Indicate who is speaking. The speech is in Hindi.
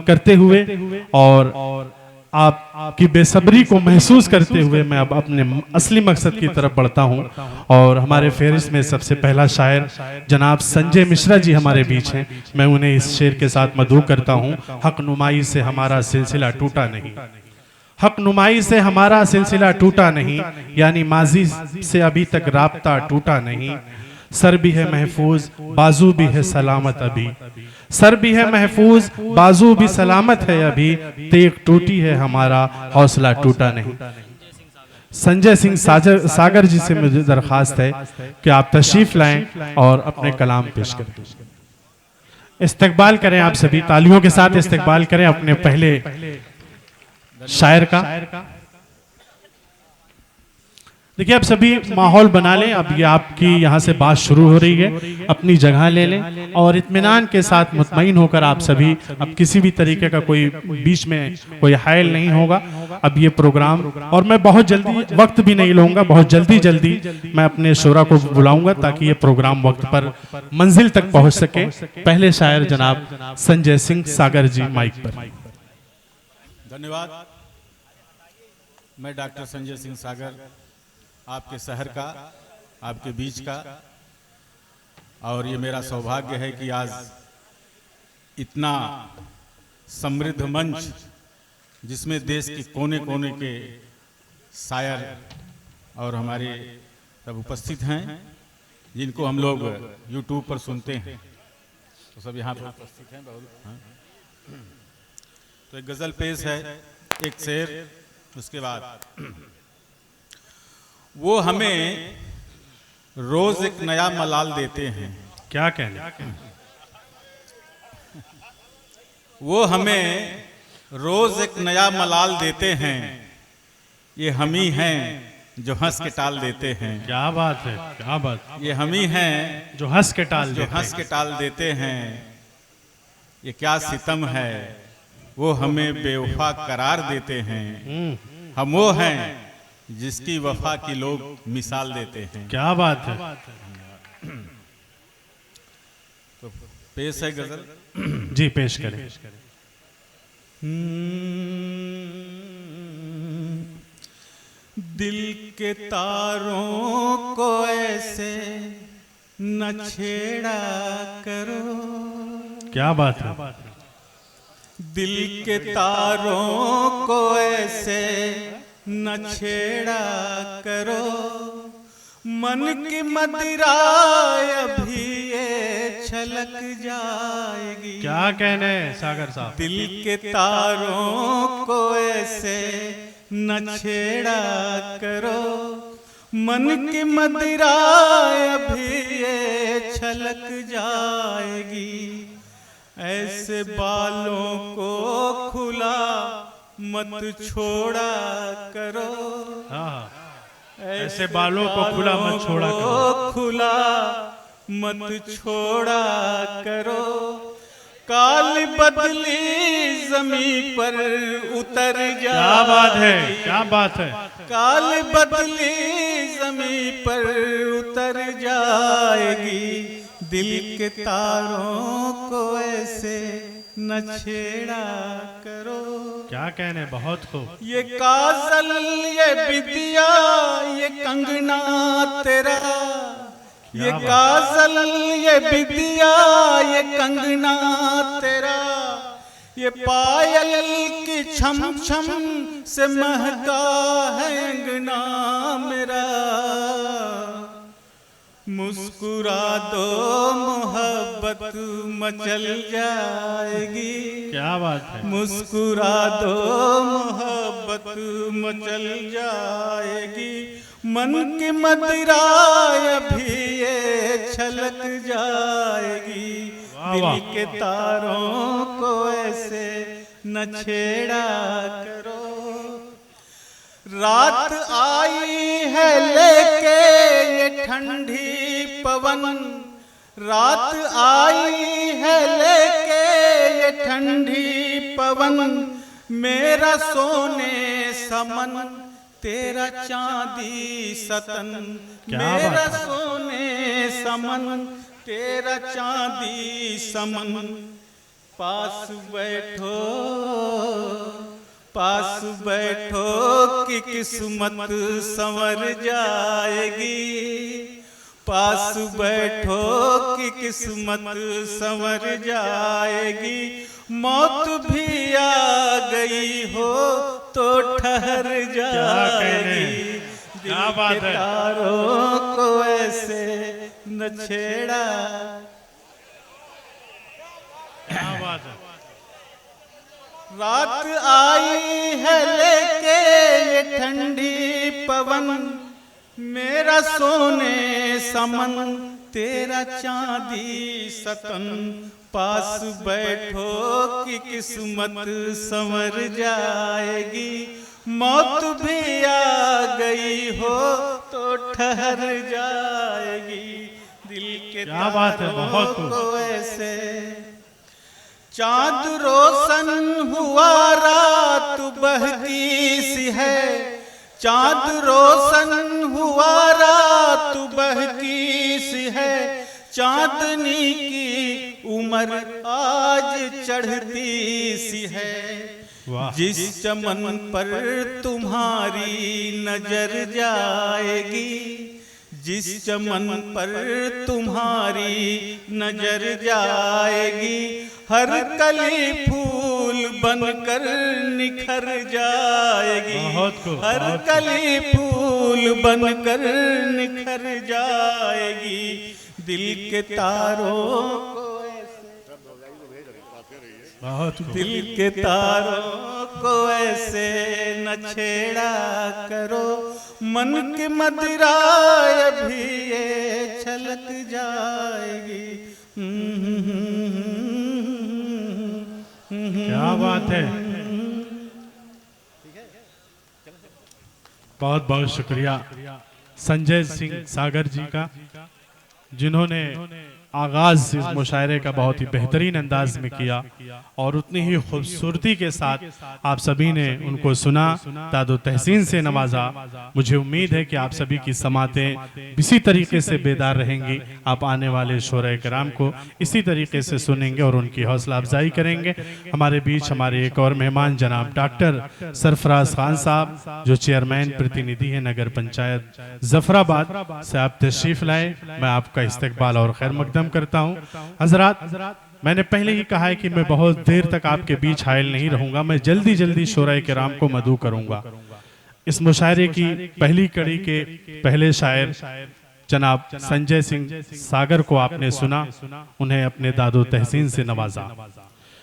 Speaker 1: करते हुए और आपकी बेसब्री को महसूस करते हुए मैं अब अपने असली मकसद की तरफ बढ़ता हूं। और हमारे फेरिस्त में सबसे पहला शायर जनाब संजय मिश्रा जी हमारे बीच हैं। मैं उन्हें इस शेर के साथ मदऊ करता हूं। हक नुमाई से हमारा सिलसिला टूटा नहीं, हक नुमाई से हमारा सिलसिला टूटा नहीं, यानी माजी से अभी तक राब्ता टूटा नहीं। सर भी है महफूज बाजू भी है सलामत अभी, सर भी है महफूज बाजू भी सलामत है अभी, तेग टूटी है हमारा हौसला टूटा नहीं। संजय सिंह सागर जी से मुझे दरखास्त है कि आप तशरीफ लाएं और अपने कलाम पेश करें। इस्तकबाल करें, आप सभी तालियों के साथ इस्तकबाल करें अपने पहले शायर का। देखिए, आप सभी माहौल बना लें। अब ये आपकी यहाँ से बात शुरू हो रही है, अपनी जगह ले लें और इत्मीनान के साथ मुतमईन होकर आप सभी, अब किसी भी तरीके का कोई बीच में कोई हायल नहीं होगा। अब ये प्रोग्राम, और मैं बहुत जल्दी, वक्त भी नहीं लूँगा, बहुत जल्दी मैं अपने शोरा को बुलाऊंगा ताकि ये प्रोग्राम वक्त पर मंजिल तक पहुँच सके। पहले शायर जनाब संजय सिंह सागर जी माइक पर।
Speaker 2: धन्यवाद। मैं डॉक्टर संजय सिंह सागर, आपके शहर का, आपके बीच का, और ये मेरा सौभाग्य है कि आज इतना समृद्ध मंच जिसमें देश के कोने कोने के शायर और हमारे सब उपस्थित हैं, जिनको हम लोग यूट्यूब पर सुनते हैं, तो सब यहाँ पर उपस्थित हैं बहुत। तो एक गज़ल पेश है, एक शेर, उसके बाद वो हमें रोज एक नया मलाल देते हैं।
Speaker 1: क्या कहने?
Speaker 2: वो हमें रोज एक नया मलाल देते हैं, ये हम ही हैं जो हंस के टाल देते हैं।
Speaker 1: क्या बात है, क्या बात।
Speaker 2: ये हम ही हैं
Speaker 1: जो हंस के टाल
Speaker 2: देते हैं। ये क्या सितम है, वो हमें बेवफा करार देते हैं। हम वो हैं जिसकी वफा की लोग मिसाल देते हैं।
Speaker 1: क्या बात है।
Speaker 2: तो पेश है गजल।
Speaker 1: जी पेश करें।
Speaker 2: दिल के तारों को ऐसे न छेड़ा करो।
Speaker 1: क्या बात है।
Speaker 2: दिल के तारों को ऐसे न छेड़ा करो, मन की मदिरा अभी ये छलक जाएगी।
Speaker 1: क्या कहने सागर साहब।
Speaker 2: दिल के तारों को ऐसे न छेड़ा करो, मन की मदिरा अभी ये छलक जाएगी। ऐसे बालों को खुला मत छोड़ा करो।
Speaker 1: ऐसे बालों को खुला मत छोड़ा करो।
Speaker 2: खुला मत छोड़ा करो। काल बदली जमीन पर उतर जाए।
Speaker 1: क्या बात है, क्या बात है।
Speaker 2: काल बदली जमीन पर उतर जाएगी। दिल के तारों को ऐसे न छेड़ा करो।
Speaker 1: क्या कहने, बहुत खूब।
Speaker 2: ये काजल, ये बिदिया, ये कंगना तेरा। ये काजल, ये बिदिया, ये कंगना तेरा। ये पायल की छम छम से महका है अंगना मेरा। मुस्कुरा दो मोहब्बत मचल जाएगी।
Speaker 1: क्या बात है।
Speaker 2: मुस्कुरा दो मोहब्बत मचल जाएगी। मन की मदिरा अभी ये छलक जाएगी। दिल के तारों को ऐसे न छेड़ा करो। रात आई है लेके ये ठंडी पवन। रात आई है लेके ये ठंडी पवन। मेरा सोने समन तेरा चांदी सतन। मेरा सोने समन तेरा चांदी समन। पास बैठो पास बैठो कि किस्मत संवर जाएगी, पास बैठो कि किस्मत संवर जाएगी। मौत भी आ गई हो तो ठहर जाएगी।
Speaker 1: क्या बात है।
Speaker 2: तारों को ऐसे न छेड़ा।
Speaker 1: क्या बात है।
Speaker 2: रात आई है लेके ये ठंडी पवन, मेरा सोने समन तेरा चांदी सतन। पास बैठो कि किस्मत संवर जाएगी। मौत भी आ गई हो तो ठहर जाएगी। दिल के
Speaker 1: क्या बात है, बहुत
Speaker 2: तारों को ऐसे। चाँद रोशन हुआ रात बहती सी है, चाँद रोशन हुआ रात बहती सी है। चांदनी की उम्र आज चढ़ती सी है। जिस चमन पर तुम्हारी नजर जाएगी, जिस चमन पर तुम्हारी नजर जाएगी, हर कली फूल बनकर निखर जाएगी। हर कली फूल बनकर निखर जाएगी। दिल के तारों को दिल के तारों को ऐसे न छेड़ा करो। मन के मदिराए भी ये छलक जाएगी।
Speaker 1: क्या बात है। बहुत बहुत शुक्रिया संजय सिंह सागर जी का, जिन्होंने आगाज इस मुशायरे का बहुत ही बेहतरीन अंदाज में किया और उतनी ही खूबसूरती के साथ आप सभी ने उनको सुना, तादो तहसीन से नवाजा। मुझे उम्मीद है कि आप सभी की समातें इसी तरीके से बेदार रहेंगी। आप आने वाले शोरे कराम को इसी तरीके से सुनेंगे और उनकी हौसला अफजाई करेंगे। हमारे बीच हमारे एक और मेहमान जनाब डॉक्टर सरफराज खान साहब, जो चेयरमैन प्रतिनिधि है नगर पंचायत जफराबाद से, आप तशरीफ लाए। मैं आपका इस्तकबाल और खैर मकदम करता हूं। हजरात, मैंने पहले ही कहा है कि मैं बहुत देर तक आपके बीच हायल नहीं रहूंगा। मैं जल्दी जल्दी शोराए किराम को मदू करूंगा। इस मुशायरे की पहली कड़ी के पहले शायर जनाब संजय सिंह सागर को आपने सुना, उन्हें अपने दादो तहसीन से नवाजा।